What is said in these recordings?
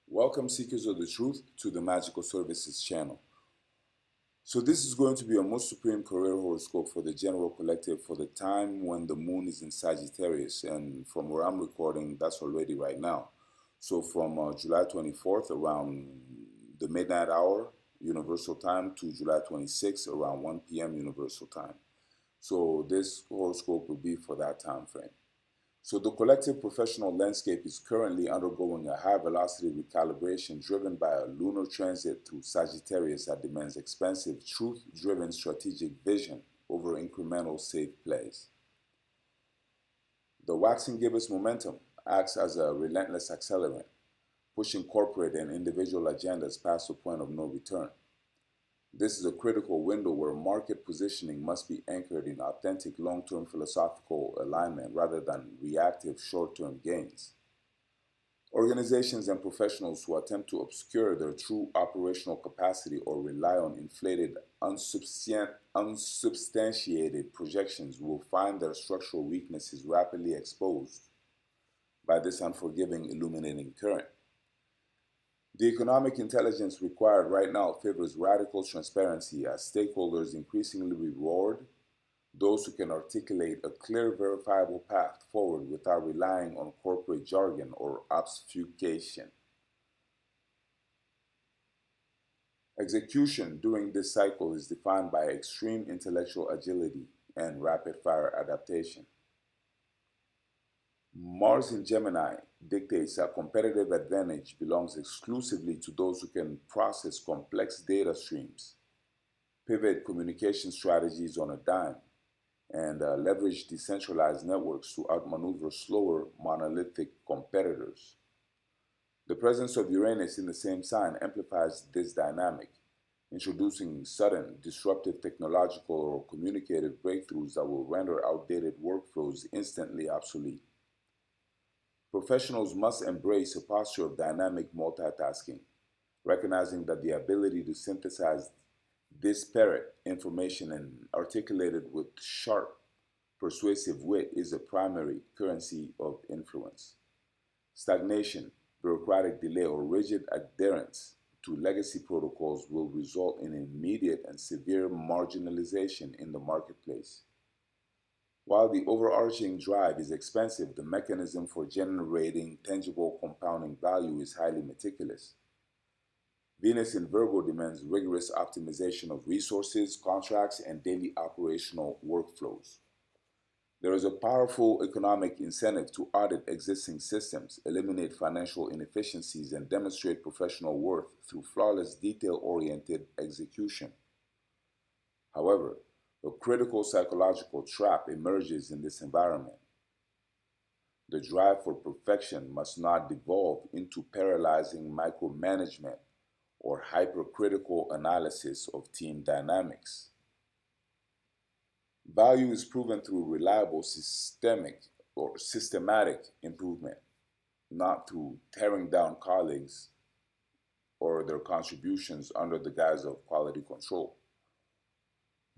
Welcome, seekers of the truth, to the Magical Services channel. So, this is going to be a most supreme career horoscope for the general collective for the time when the moon is in Sagittarius. And from where I'm recording, that's already right now. So, from July 24th around the midnight hour Universal Time to July 26th around 1 p.m. Universal Time. So, this horoscope will be for that time frame. So the collective professional landscape is currently undergoing a high-velocity recalibration driven by a lunar transit through Sagittarius that demands expansive, truth-driven strategic vision over incremental safe plays. The waxing gibbous momentum acts as a relentless accelerant, pushing corporate and individual agendas past the point of no return. This is a critical window where market positioning must be anchored in authentic long-term philosophical alignment rather than reactive short-term gains. Organizations and professionals who attempt to obscure their true operational capacity or rely on inflated, unsubstantiated projections will find their structural weaknesses rapidly exposed by this unforgiving, illuminating current. The economic intelligence required right now favors radical transparency as stakeholders increasingly reward those who can articulate a clear, verifiable path forward without relying on corporate jargon or obfuscation. Execution during this cycle is defined by extreme intellectual agility and rapid-fire adaptation. Mars in Gemini dictates that competitive advantage belongs exclusively to those who can process complex data streams, pivot communication strategies on a dime, and leverage decentralized networks to outmaneuver slower, monolithic competitors. The presence of Uranus in the same sign amplifies this dynamic, introducing sudden, disruptive technological or communicative breakthroughs that will render outdated workflows instantly obsolete. Professionals must embrace a posture of dynamic multitasking, recognizing that the ability to synthesize disparate information and articulate it with sharp, persuasive wit is a primary currency of influence. Stagnation, bureaucratic delay, or rigid adherence to legacy protocols will result in immediate and severe marginalization in the marketplace. While the overarching drive is expensive, the mechanism for generating tangible compounding value is highly meticulous. Venus in Virgo demands rigorous optimization of resources, contracts, and daily operational workflows. There is a powerful economic incentive to audit existing systems, eliminate financial inefficiencies, and demonstrate professional worth through flawless, detail-oriented execution. However, a critical psychological trap emerges in this environment. The drive for perfection must not devolve into paralyzing micromanagement or hypercritical analysis of team dynamics. Value is proven through reliable systematic improvement, not through tearing down colleagues or their contributions under the guise of quality control.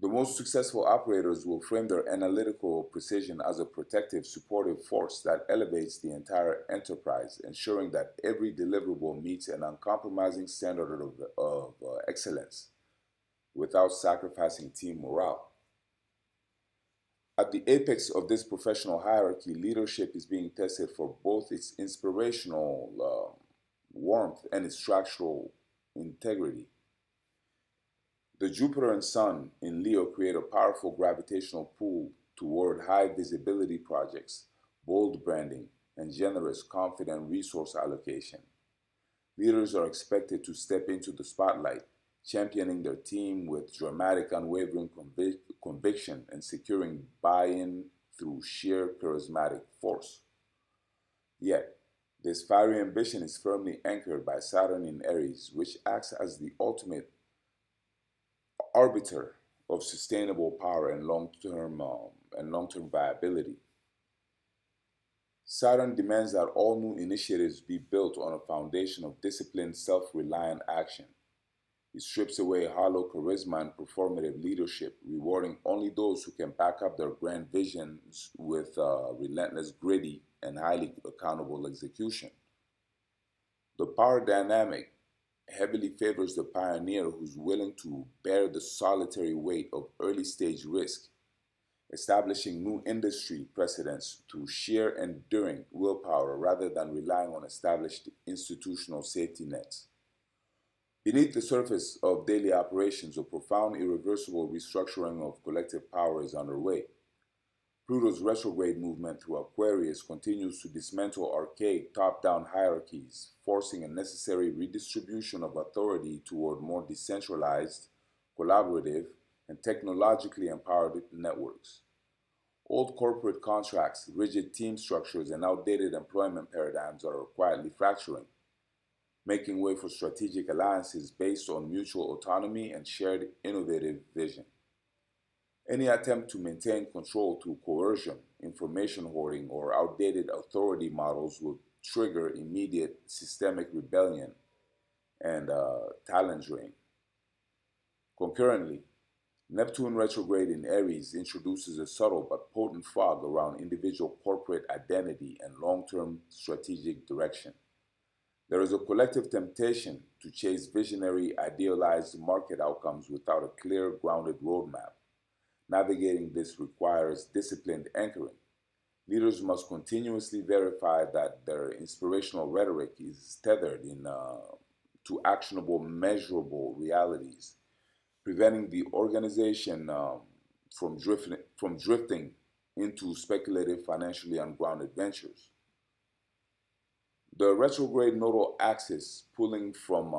The most successful operators will frame their analytical precision as a protective, supportive force that elevates the entire enterprise, ensuring that every deliverable meets an uncompromising standard of excellence without sacrificing team morale. At the apex of this professional hierarchy, leadership is being tested for both its inspirational warmth and its structural integrity. The Jupiter and Sun in Leo create a powerful gravitational pull toward high visibility projects, bold branding, and generous, confident resource allocation. Leaders are expected to step into the spotlight, championing their team with dramatic, unwavering conviction and securing buy-in through sheer charismatic force. Yet, this fiery ambition is firmly anchored by Saturn in Aries, which acts as the ultimate arbiter of sustainable power and long-term viability. Saturn demands that all new initiatives be built on a foundation of disciplined, self-reliant action. It strips away hollow charisma and performative leadership, rewarding only those who can back up their grand visions with relentless, gritty, and highly accountable execution. The power dynamic heavily favors the pioneer who's willing to bear the solitary weight of early stage risk, establishing new industry precedents through sheer enduring willpower rather than relying on established institutional safety nets. Beneath the surface of daily operations, a profound, irreversible restructuring of collective power is underway. Pluto's retrograde movement through Aquarius continues to dismantle archaic top-down hierarchies, forcing a necessary redistribution of authority toward more decentralized, collaborative, and technologically empowered networks. Old corporate contracts, rigid team structures, and outdated employment paradigms are quietly fracturing, making way for strategic alliances based on mutual autonomy and shared innovative vision. Any attempt to maintain control through coercion, information hoarding, or outdated authority models will trigger immediate systemic rebellion and talent drain. Concurrently, Neptune retrograde in Aries introduces a subtle but potent fog around individual corporate identity and long-term strategic direction. There is a collective temptation to chase visionary, idealized market outcomes without a clear, grounded roadmap. Navigating this requires disciplined anchoring. Leaders must continuously verify that their inspirational rhetoric is tethered to actionable, measurable realities, preventing the organization from drifting into speculative, financially ungrounded ventures. The retrograde nodal axis pulling from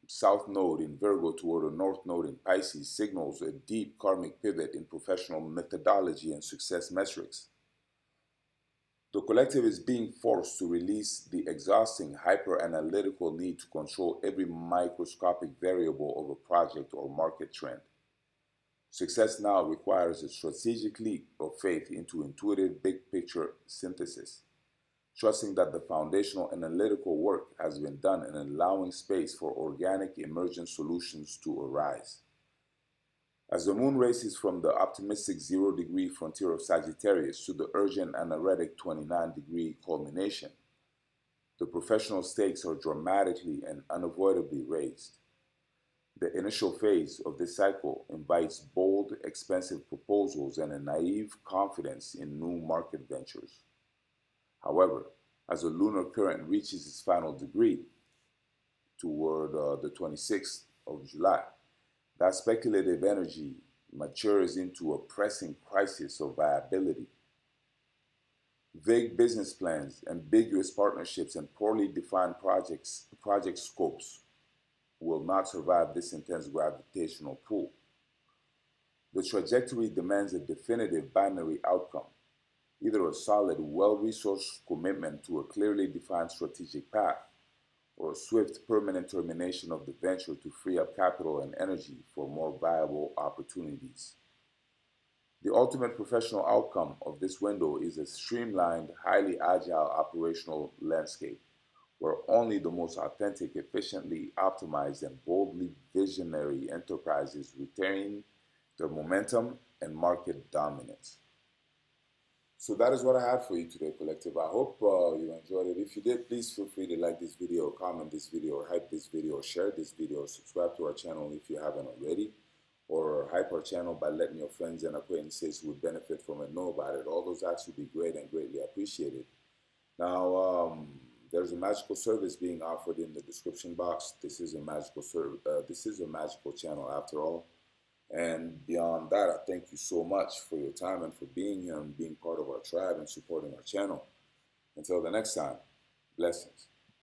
south node in Virgo toward a north node in Pisces signals a deep karmic pivot in professional methodology and success metrics. The collective is being forced to release the exhausting hyper-analytical need to control every microscopic variable of a project or market trend. Success now requires a strategic leap of faith into intuitive big-picture synthesis, trusting that the foundational analytical work has been done and allowing space for organic emergent solutions to arise. As the moon races from the optimistic 0-degree frontier of Sagittarius to the urgent anaretic 29-degree culmination, the professional stakes are dramatically and unavoidably raised. The initial phase of this cycle invites bold, expensive proposals and a naive confidence in new market ventures. However, as the lunar current reaches its final degree toward the 26th of July, that speculative energy matures into a pressing crisis of viability. Vague business plans, ambiguous partnerships, and poorly defined project scopes will not survive this intense gravitational pull. The trajectory demands a definitive binary outcome, either a solid, well-resourced commitment to a clearly defined strategic path, or a swift, permanent termination of the venture to free up capital and energy for more viable opportunities. The ultimate professional outcome of this window is a streamlined, highly agile operational landscape, where only the most authentic, efficiently optimized, and boldly visionary enterprises retain their momentum and market dominance. So that is what I had for you today, Collective. I hope you enjoyed it. If you did, please feel free to like this video, comment this video, or hype this video, or share this video, or subscribe to our channel if you haven't already, or hype our channel by letting your friends and acquaintances who would benefit from it know about it. All those acts would be great and greatly appreciated. Now, there's a magical service being offered in the description box. This is a magical this is a magical channel after all. And beyond that, I thank you so much for your time and for being here and being part of our tribe and supporting our channel. Until the next time, blessings.